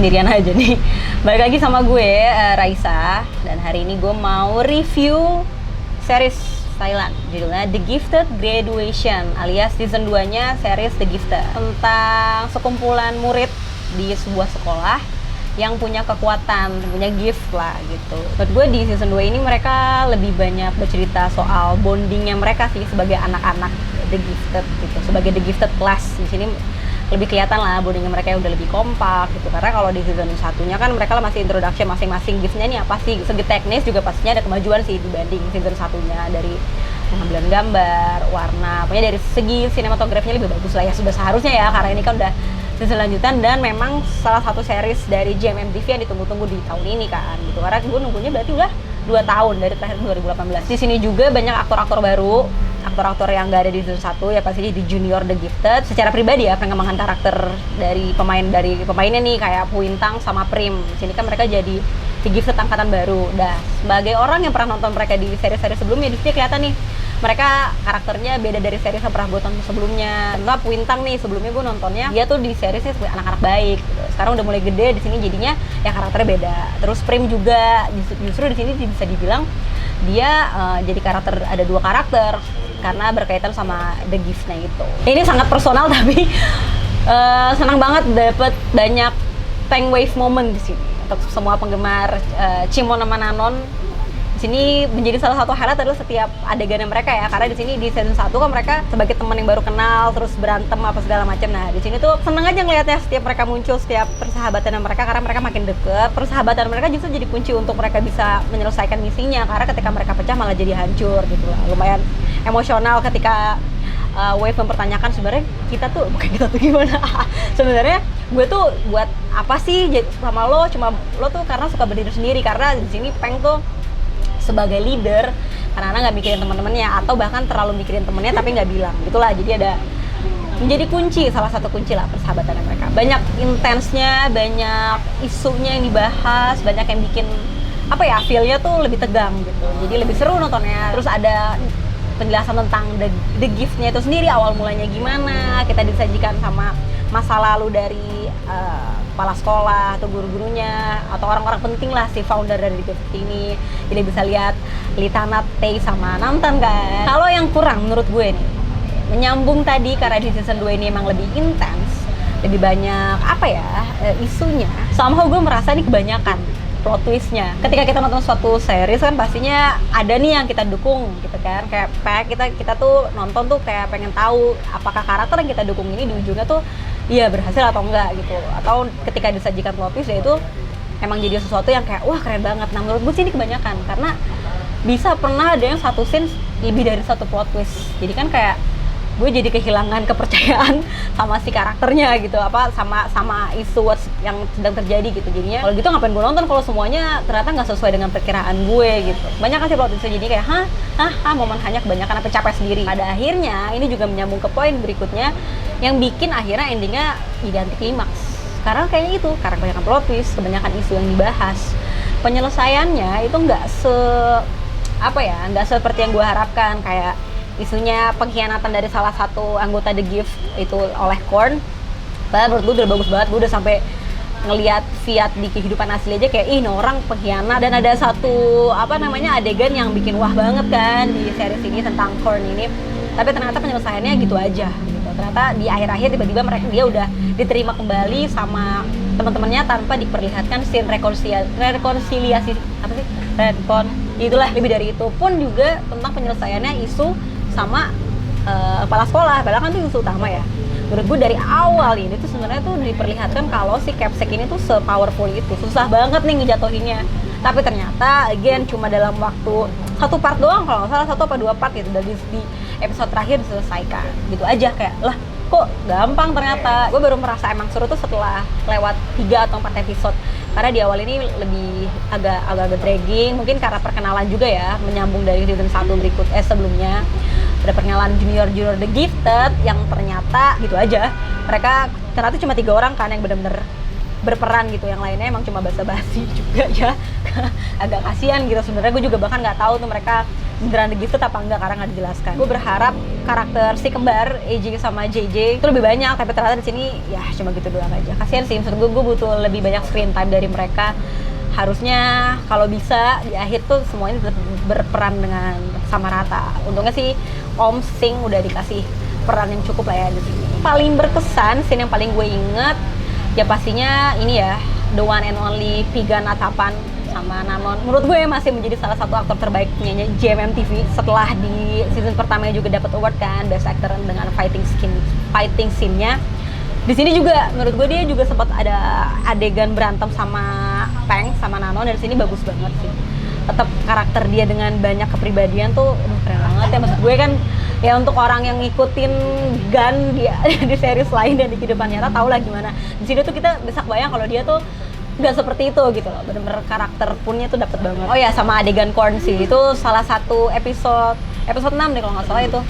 sendirian aja nih. Balik lagi sama gue, Raisa. Dan hari ini gue mau review series Thailand, judulnya The Gifted Graduation, alias season 2-nya series The Gifted. Tentang sekumpulan murid di sebuah sekolah yang punya kekuatan, punya gift lah gitu. Menurut gue di season 2 ini mereka lebih banyak bercerita soal bondingnya mereka sih sebagai anak-anak The Gifted gitu, sebagai The Gifted class. Di sini lebih kelihatan lah bondingnya mereka udah lebih kompak gitu. Karena kalau di season 1-nya kan mereka masih introduction masing-masing giftnya nih apa sih. Segi teknis juga pastinya ada kemajuan sih dibanding season 1-nya, dari pengambilan gambar, warna, pokoknya dari segi sinematografinya lebih bagus lah ya, sudah seharusnya ya, karena ini kan udah season lanjutan dan memang salah satu series dari JMM TV yang ditunggu-tunggu di tahun ini kan gitu. Karena gue nunggunya berarti udah 2 tahun dari terakhir 2018. Di sini juga banyak aktor-aktor baru, aktor-aktor yang nggak ada di season 1 ya pastinya di Junior The Gifted. Secara pribadi ya, pengembangan karakter dari pemainnya nih kayak Puintang sama Prim. Di sini kan mereka jadi The Gifted angkatan baru. Dah, sebagai orang yang pernah nonton mereka di seri-seri sebelumnya, di sini kelihatan nih mereka karakternya beda dari series yang pernah gue tonton sebelumnya. Contoh Puintang nih, sebelumnya gue nontonnya dia tuh di seriesnya sebagai anak-anak baik gitu. Sekarang udah mulai gede, di sini jadinya ya karakternya beda. Terus Prim juga justru di sini bisa dibilang dia jadi karakter, ada 2 karakter karena berkaitan sama The Gift-nya itu. Ini sangat personal tapi senang banget dapet banyak tank wave moment di sini untuk semua penggemar Chimon sama Nanon. Di sini menjadi salah satu highlight adalah setiap adegannya mereka ya, karena di sini di season 1 kan mereka sebagai teman yang baru kenal terus berantem apa segala macam. Nah di sini tuh seneng aja ngelihatnya setiap mereka muncul, setiap persahabatan mereka, karena mereka makin deket. Persahabatan mereka justru jadi kunci untuk mereka bisa menyelesaikan misinya, karena ketika mereka pecah malah jadi hancur gitu lah. Lumayan emosional ketika Wave mempertanyakan sebenarnya kita tuh gimana. Sebenarnya gue tuh buat apa sih sama lo, cuma lo tuh karena suka berdiri sendiri. Karena di sini Peng tuh sebagai leader karena nggak mikirin teman-temannya, atau bahkan terlalu mikirin temennya tapi nggak bilang gitulah. Jadi ada menjadi kunci, salah satu kunci lah persahabatan mereka. Banyak intensnya, banyak isunya yang dibahas, banyak yang bikin apa ya, feel-nya tuh lebih tegang gitu. Jadi lebih seru nontonnya. Terus ada penjelasan tentang the gift-nya itu sendiri, awal mulanya gimana, kita disajikan sama masa lalu dari kepala sekolah atau guru-gurunya atau orang-orang penting lah si founder dari gift ini. Jadi bisa lihat Litana, Tei sama Namtan kan. Kalau yang kurang menurut gue nih, menyambung tadi karena di season 2 ini emang lebih intens, lebih banyak apa ya isunya. Somehow gue merasa nih kebanyakan plot twistnya. Ketika kita nonton suatu series kan pastinya ada nih yang kita dukung gitu kan. Kayak kita tuh nonton tuh kayak pengen tahu apakah karakter yang kita dukung ini di ujungnya tuh iya berhasil atau enggak gitu. Atau ketika disajikan plot twist ya itu emang jadi sesuatu yang kayak wah keren banget. Nah menurut gue sih ini kebanyakan, karena bisa pernah ada yang satu scene lebih dari satu plot twist. Jadi kan kayak gue jadi kehilangan kepercayaan sama si karakternya gitu, apa sama isu yang sedang terjadi gitu. Jadinya kalau gitu ngapain gue nonton kalau semuanya ternyata nggak sesuai dengan perkiraan gue gitu. Banyak kasih plot twist, jadi kayak momen hanya kebanyakan apa capek sendiri. Pada akhirnya ini juga menyambung ke poin berikutnya yang bikin akhirnya endingnya jadi anti klimaks. Karena kayaknya itu, karena kebanyakan plot twist, kebanyakan isu yang dibahas, penyelesaiannya itu nggak seperti yang gue harapkan. Kayak isunya pengkhianatan dari salah satu anggota The Gift itu oleh Korn. Padahal menurut gue udah bagus banget, gue udah sampai ngelihat Fiat di kehidupan asli aja kayak ini orang pengkhianat. Dan ada satu adegan yang bikin wah banget kan di series ini tentang Korn ini. Tapi ternyata penyelesaiannya gitu aja gitu. Ternyata di akhir-akhir tiba-tiba dia udah diterima kembali sama teman-temannya tanpa diperlihatkan scene rekonsiliasi itulah. Lebih dari itu pun juga tentang penyelesaiannya isu sama kepala sekolah, padahal kan itu isu utama ya. Menurut gue dari awal ini tuh sebenarnya tuh diperlihatkan kalau si Capsec ini tuh se-powerful itu, susah banget nih ngejatuhinnya. Tapi ternyata again cuma dalam waktu 1 part doang kalau nggak salah, 1 apa 2 part gitu, dan di episode terakhir diselesaikan gitu aja. Kayak lah kok gampang ternyata. Gue baru merasa emang seru tuh setelah lewat 3 atau 4 episode. Karena di awal ini lebih agak dragging, mungkin karena perkenalan juga ya, menyambung dari season 1 sebelumnya. Ada perkenalan junior The Gifted yang ternyata gitu aja. Mereka ternyata cuma 3 orang kan yang benar-benar berperan gitu, yang lainnya emang cuma basa-basi juga ya. Agak kasihan gitu sebenarnya. Gue juga bahkan nggak tahu tuh mereka beneran The Gifted apa enggak karena nggak dijelaskan. Gue berharap karakter si kembar AJ sama JJ itu lebih banyak, tapi ternyata di sini ya cuma gitu doang aja. Kasian sih, menurut gue butuh lebih banyak screen time dari mereka. Harusnya kalau bisa di akhir tuh semuanya berperan dengan sama rata. Untungnya sih Om Sing udah dikasih peran yang cukup lah ya di sini. Paling berkesan, scene yang paling gue inget ya pastinya ini ya, the one and only Pigan Atapan sama Nanon. Menurut gue masih menjadi salah satu aktor terbaiknya JMM TV setelah di season pertamanya juga dapat award kan Best Actor dengan fighting scene-nya. Di sini juga menurut gue dia juga sempat ada adegan berantem sama Peng sama Nanon, dari sini bagus banget sih. Tetap karakter dia dengan banyak kepribadian tuh keren banget ya. Maksud gue kan ya untuk orang yang ngikutin Gun dia di series lain dan di kehidupan nyata tau lah gimana. Di sini tuh kita bisa bayang kalau dia tuh nggak seperti itu gitu loh, bener-bener karakter punnya tuh dapet banget. Oh ya, sama adegan Korn sih, itu salah satu episode 6 deh kalau nggak salah, itu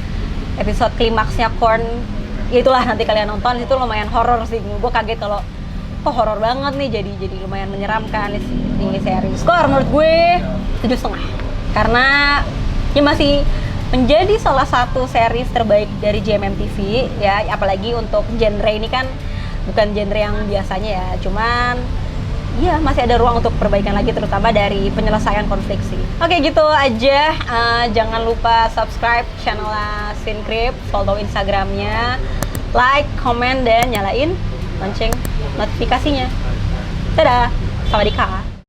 episode klimaksnya Korn. Ya itulah, nanti kalian nonton, itu lumayan horor sih. Gue kaget kalau kok horor banget nih, jadi lumayan menyeramkan di series. Skor menurut gue 7,5 karena ini masih menjadi salah satu series terbaik dari JMM TV ya, apalagi untuk genre ini kan bukan genre yang biasanya ya, cuman iya, masih ada ruang untuk perbaikan lagi, terutama dari penyelesaian konflik sih. Oke, gitu aja. Jangan lupa subscribe channel Sincrypt, follow Instagramnya, like, komen, dan nyalain lonceng notifikasinya. Dadah, sawadee ka.